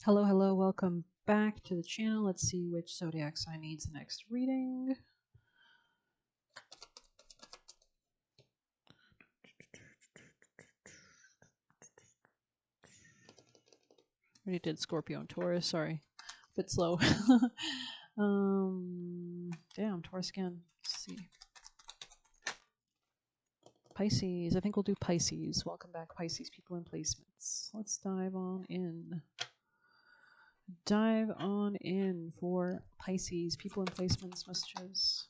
Hello, hello, welcome back to the channel. Let's see which zodiac sign needs the next reading. Already did Scorpio and Taurus, sorry. A bit slow. Damn, Taurus again. Let's see. Pisces, I think we'll do Pisces. Welcome back, Pisces people and placements. Let's dive on in. Dive on in for Pisces people and placements messages.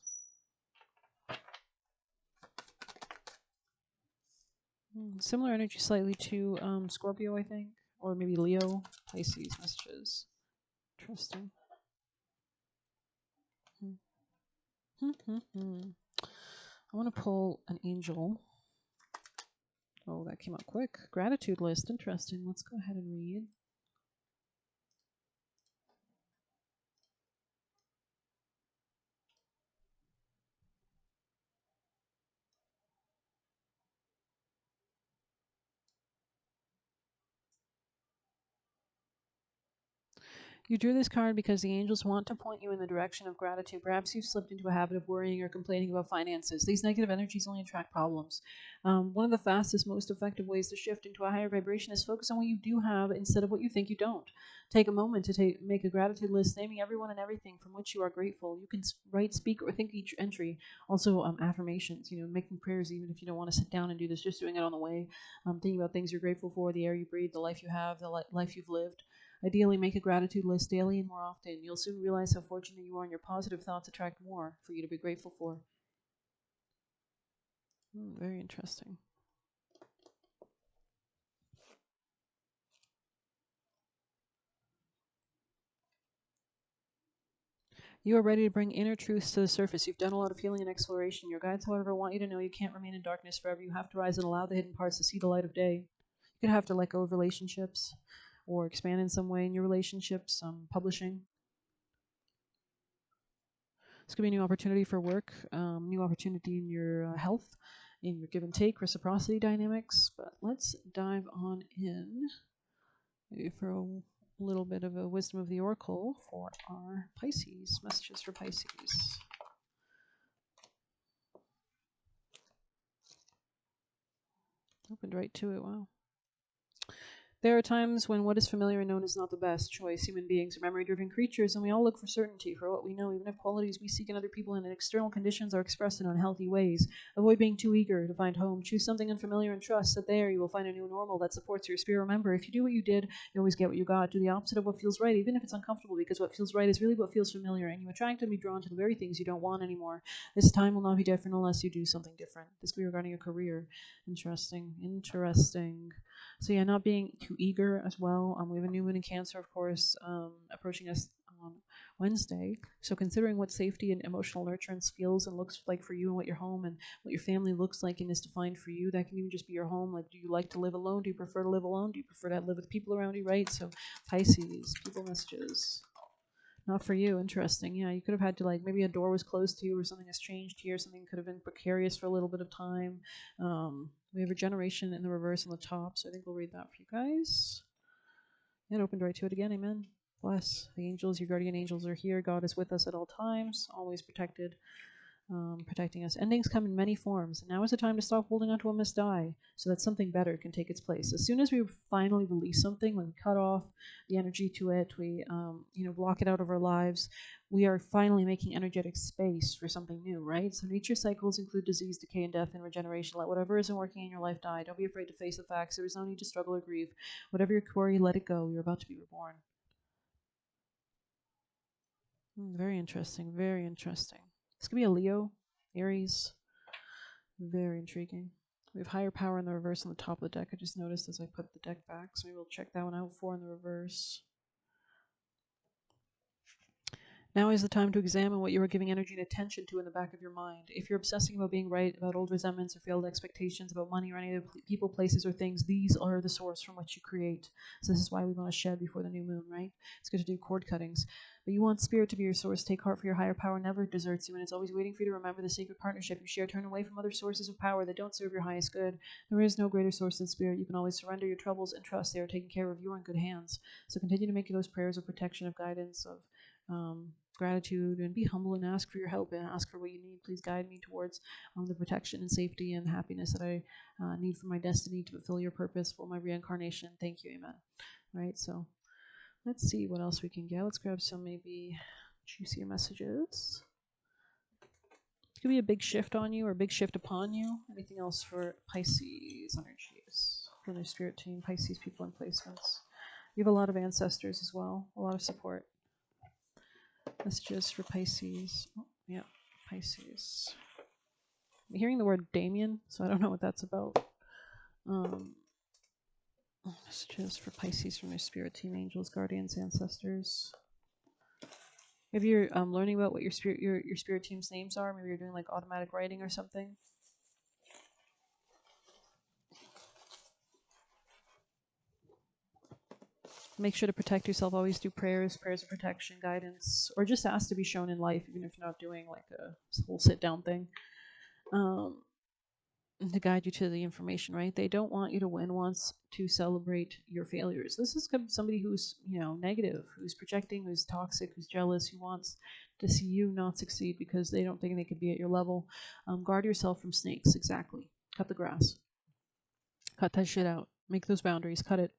Similar energy slightly to Scorpio, I think. Or maybe Leo. Pisces messages. Interesting. I want to pull an angel. Oh, that came out quick. Gratitude list. Interesting. Let's go ahead and read. You drew this card because the angels want to point you in the direction of gratitude. Perhaps you've slipped into a habit of worrying or complaining about finances. These negative energies only attract problems. One of the fastest, most effective ways to shift into a higher vibration is focus on what you do have instead of what you think you don't. Take a moment to make a gratitude list, naming everyone and everything from which you are grateful. You can write, speak, or think each entry. Also, affirmations, making prayers even if you don't want to sit down and do this, just doing it on the way. Thinking about things you're grateful for, the air you breathe, the life you have, the life you've lived. Ideally, make a gratitude list daily and more often. You'll soon realize how fortunate you are, and your positive thoughts attract more for you to be grateful for. Very interesting. You are ready to bring inner truths to the surface. You've done a lot of healing and exploration. Your guides, however, want you to know you can't remain in darkness forever. You have to rise and allow the hidden parts to see the light of day. You could have to let go of relationships or expand in some way in your relationships, publishing. This could be a new opportunity for work, new opportunity in your health, in your give and take, reciprocity dynamics. But let's dive on in, maybe for a little bit of a wisdom of the oracle for our Pisces, messages for Pisces. Opened right to it, wow. There are times when what is familiar and known is not the best choice. Human beings are memory-driven creatures, and we all look for certainty for what we know, even if qualities we seek in other people and in external conditions are expressed in unhealthy ways. Avoid being too eager to find home. Choose something unfamiliar and trust that there you will find a new normal that supports your spirit. Remember, if you do what you did, you always get what you got. Do the opposite of what feels right, even if it's uncomfortable, because what feels right is really what feels familiar, and you attract and be drawn to the very things you don't want anymore. This time will not be different unless you do something different. This could be regarding your career. Interesting. So yeah, not being too eager as well. We have a new moon in Cancer, of course, approaching us on Wednesday. So considering what safety and emotional nurturance feels and looks like for you, and what your home and what your family looks like and is defined for you, that can even just be your home. Like, do you like to live alone? Do you prefer to live alone? Do you prefer to live with people around you? Right. So Pisces, people messages. Not for you. Interesting. Yeah, you could have had to, like, maybe a door was closed to you or something has changed here. Something could have been precarious for a little bit of time. We have regeneration in the reverse on the top, so I think we'll read that for you guys. And opened right to it again. Amen. Bless. The angels, your guardian angels are here. God is with us at all times, always protecting us. Endings come in many forms, and now is the time to stop holding on to a missed die so that something better can take its place. As soon as we finally release something, when we cut off the energy to it, we block it out of our lives, we are finally making energetic space for something new, right? So nature cycles include disease, decay, and death, and regeneration. Let whatever isn't working in your life die. Don't be afraid to face the facts. There is no need to struggle or grieve. Whatever your query, let it go. You're about to be reborn. Very interesting. Very interesting. This could be a Leo, Aries. Very intriguing. We have higher power in the reverse on the top of the deck. I just noticed as I put the deck back, so maybe we'll check that one out. 4 in the reverse. Now is the time to examine what you are giving energy and attention to in the back of your mind. If you're obsessing about being right, about old resentments or failed expectations, about money or any other people, places, or things, these are the source from which you create. So this is why we want to shed before the new moon, right? It's good to do cord cuttings. But you want spirit to be your source. Take heart, for your higher power never deserts you, and it's always waiting for you to remember the sacred partnership you share. Turn away from other sources of power that don't serve your highest good. There is no greater source than spirit. You can always surrender your troubles and trust they are taken care of. You are in good hands. So continue to make those prayers of protection, of guidance, of gratitude, and be humble and ask for your help and ask for what you need. Please guide me towards the protection and safety and happiness that I need for my destiny to fulfill your purpose for my reincarnation. Thank you. Amen. Right. So let's see what else we can get. Let's grab some maybe juicier messages. It could be a big shift on you or a big shift upon you. Anything else for Pisces energies? For their spirit team, Pisces people and placements. You have a lot of ancestors as well, a lot of support. Messages for Pisces. Oh, yeah, Pisces. I'm hearing the word Damien, so I don't know what that's about. Messages for Pisces from their spirit team, angels, guardians, ancestors. If you're learning about what your spirit team's names are, maybe you're doing like automatic writing or something. Make sure to protect yourself. Always do prayers of protection, guidance, or just ask to be shown in life, even if you're not doing like a whole sit down thing. To guide you to the information, right? They don't want you to win, wants to celebrate your failures. This is somebody who's, negative, who's projecting, who's toxic, who's jealous, who wants to see you not succeed because they don't think they could be at your level. Guard yourself from snakes, exactly. Cut the grass. Cut that shit out. Make those boundaries. Cut it.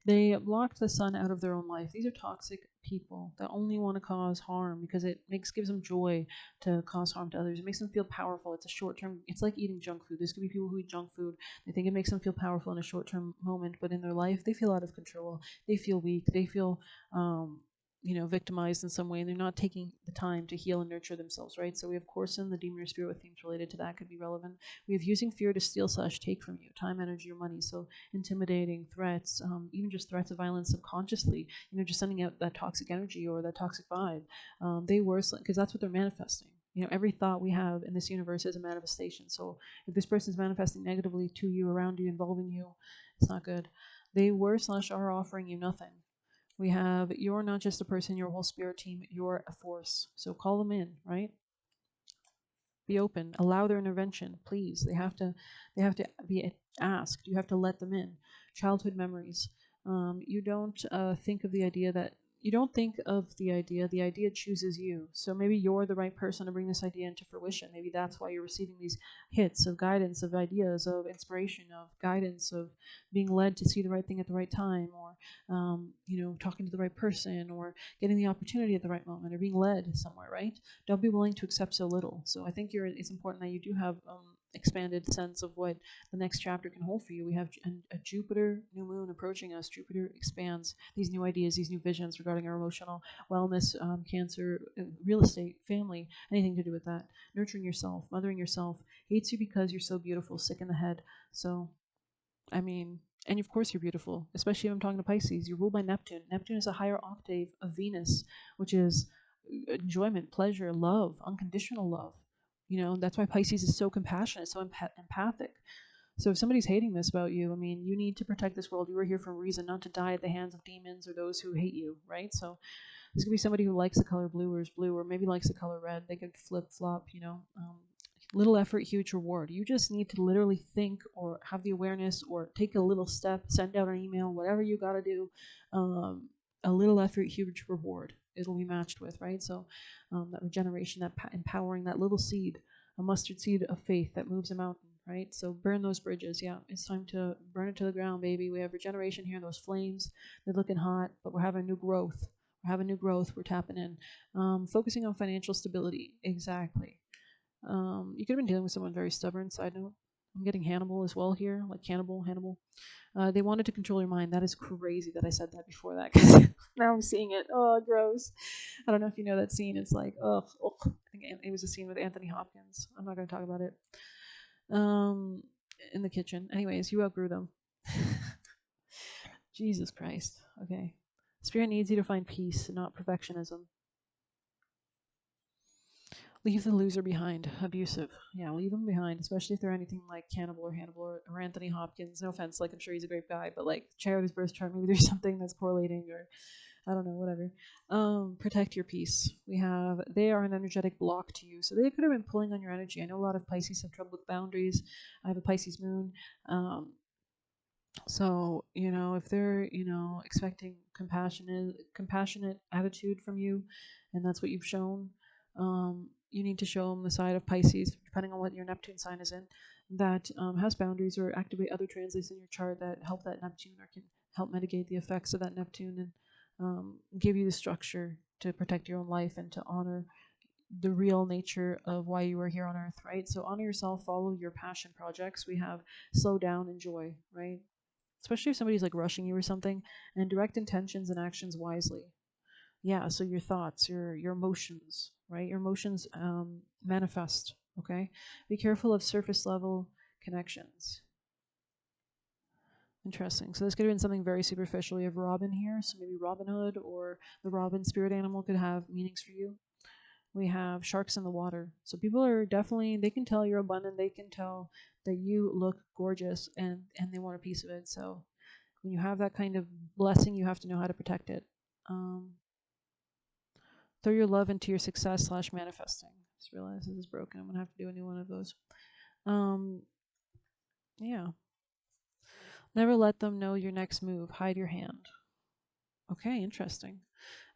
They blocked the sun out of their own life. These are toxic people that only want to cause harm because it gives them joy to cause harm to others. It makes them feel powerful. It's a short term. It's like eating junk food. There's gonna be people who eat junk food. They think it makes them feel powerful in a short term moment, but in their life, they feel out of control. They feel weak. They feel victimized in some way, and they're not taking the time to heal and nurture themselves, right? So we have Corson, the demon or spirit with themes related to that could be relevant. We have using fear to steal / take from you time, energy, or money. So intimidating threats, even just threats of violence subconsciously, just sending out that toxic energy or that toxic vibe. They worsen because that's what they're manifesting. Every thought we have in this universe is a manifestation. So if this person is manifesting negatively to you, around you, involving you, it's not good. They were / are offering you nothing. We have, you're not just a person, you're a whole spirit team, you're a force. So call them in, right? Be open, allow their intervention, please. They have to be asked. You have to let them in. Childhood memories. You don't think of the idea that the idea chooses you. So maybe you're the right person to bring this idea into fruition. Maybe that's why you're receiving these hits of guidance, of ideas, of inspiration, of guidance, of being led to see the right thing at the right time, or talking to the right person, or getting the opportunity at the right moment, or being led somewhere, right? Don't be willing to accept so little. So I think it's important that you do have expanded sense of what the next chapter can hold for you. We have a Jupiter new moon approaching us. Jupiter expands these new ideas, these new visions regarding our emotional wellness, cancer, real estate, family, anything to do with that. Nurturing yourself, mothering yourself. Hates you because you're so beautiful, sick in the head. So, and of course you're beautiful, especially if I'm talking to Pisces. You're ruled by Neptune. Neptune is a higher octave of Venus, which is enjoyment, pleasure, love, unconditional love. That's why Pisces is so compassionate, so empathic. So if somebody's hating this about you, you need to protect this world. You are here for a reason, not to die at the hands of demons or those who hate you, right? So this could be somebody who likes the color blue or is blue, or maybe likes the color red. They could flip-flop, little effort, huge reward. You just need to literally think or have the awareness or take a little step, send out an email, whatever you got to do. A little effort, huge reward. It'll be matched with, right? So that regeneration, that empowering, that little seed, a mustard seed of faith that moves a mountain, right? So burn those bridges. Yeah, it's time to burn it to the ground, baby. We have regeneration here. Those flames, they're looking hot, but we're having new growth. We're tapping in. Focusing on financial stability. Exactly. You could have been dealing with someone very stubborn. Side note, I'm getting Hannibal as well here, like Hannibal. They wanted to control your mind. That is crazy that I said that before that, because now I'm seeing it. Oh, gross. I don't know if you know that scene. It's like, ugh. I think it was a scene with Anthony Hopkins. I'm not going to talk about it. In the kitchen. Anyways, you outgrew them. Jesus Christ. Okay. Spirit needs you to find peace, not perfectionism. Leave the loser behind. Abusive. Yeah, leave them behind, especially if they're anything like Cannibal or Hannibal or Anthony Hopkins. No offense, like I'm sure he's a great guy, but like check out his birth chart. Maybe there's something that's correlating, or I don't know, whatever. here. Protect your peace. We have they are an energetic block to you, so they could have been pulling on your energy. I know a lot of Pisces have trouble with boundaries. I have a Pisces moon. So, if they're, expecting compassionate attitude from you, and that's what you've shown, you need to show them the side of Pisces, depending on what your Neptune sign is in, that has boundaries or activate other transits in your chart that help that Neptune or can help mitigate the effects of that Neptune and give you the structure to protect your own life and to honor the real nature of why you are here on earth, right? So honor yourself, follow your passion projects. We have slow down, enjoy, right? Especially if somebody's like rushing you or something, and direct intentions and actions wisely. Yeah, so your thoughts, your emotions, right? Your emotions manifest. Okay, be careful of surface level connections. Interesting. So this could have been something very superficial. You have Robin here, so maybe Robin Hood or the Robin spirit animal could have meanings for you. We have sharks in the water. So people are definitely, they can tell you're abundant. They can tell that you look gorgeous and they want a piece of it. So when you have that kind of blessing, you have to know how to protect it. Throw your love into your success / manifesting. Just realized this is broken. I'm gonna have to do a new one of those. Yeah. Never let them know your next move. Hide your hand. Okay, interesting.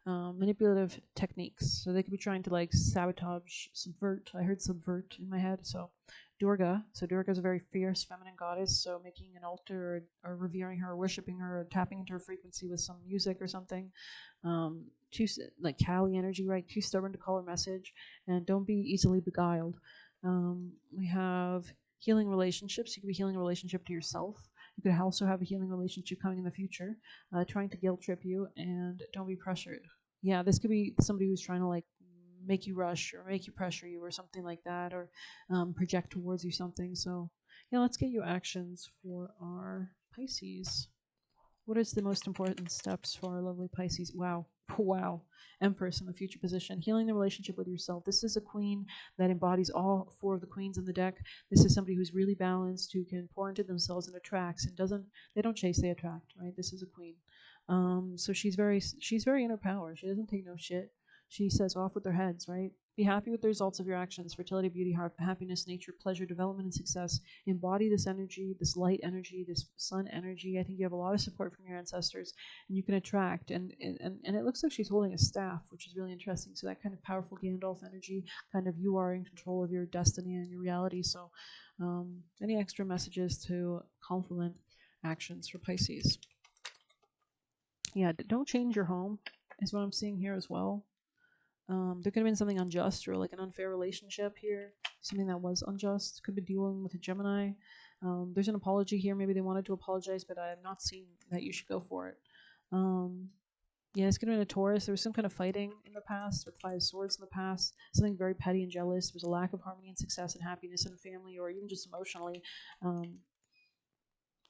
Manipulative techniques. So they could be trying to like sabotage, subvert. I heard subvert in my head. So Durga. So Durga is a very fierce feminine goddess. So making an altar or revering her, or worshiping her, or tapping into her frequency with some music or something. Too like Kali energy, right? Too stubborn to call her message, and don't be easily beguiled. We have healing relationships. You could be healing a relationship to yourself. You could also have a healing relationship coming in the future, trying to guilt trip you, and don't be pressured. Yeah, this could be somebody who's trying to like make you rush or make you pressure you or something like that, or project towards you something. So, yeah, let's get you actions for our Pisces. What is the most important steps for our lovely Pisces? Wow. Wow. Empress in the future position. Healing the relationship with yourself. This is a queen that embodies all 4 of the queens in the deck. This is somebody who's really balanced, who can pour into themselves and attracts and they don't chase, they attract, right? This is a queen. So she's very in her power. She doesn't take no shit. She says off with their heads, right? Be happy with the results of your actions. Fertility, beauty, happiness, nature, pleasure, development, and success. Embody this energy, this light energy, this sun energy. I think you have a lot of support from your ancestors, and you can attract. And it looks like she's holding a staff, which is really interesting. So that kind of powerful Gandalf energy, kind of you are in control of your destiny and your reality. So any extra messages to complement actions for Pisces? Yeah, don't change your home is what I'm seeing here as well. There could have been something unjust or like an unfair relationship here, something that was unjust. Could be dealing with a Gemini. There's an apology here. Maybe they wanted to apologize, but I have not seen that you should go for it. Yeah, this could have been a Taurus. There was some kind of fighting in the past with 5 swords in the past. Something very petty and jealous. There was a lack of harmony and success and happiness in the family, or even just emotionally.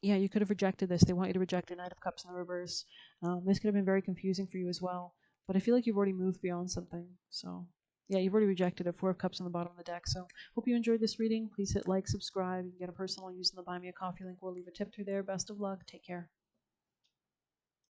Yeah, you could have rejected this. They want you to reject a Knight of Cups in the reverse. This could have been very confusing for you as well. But I feel like you've already moved beyond something. So, yeah, you've already rejected a 4 of Cups on the bottom of the deck. So, hope you enjoyed this reading. Please hit like, subscribe. You can get a personal using the Buy Me a Coffee link. We'll leave a tip through there. Best of luck. Take care.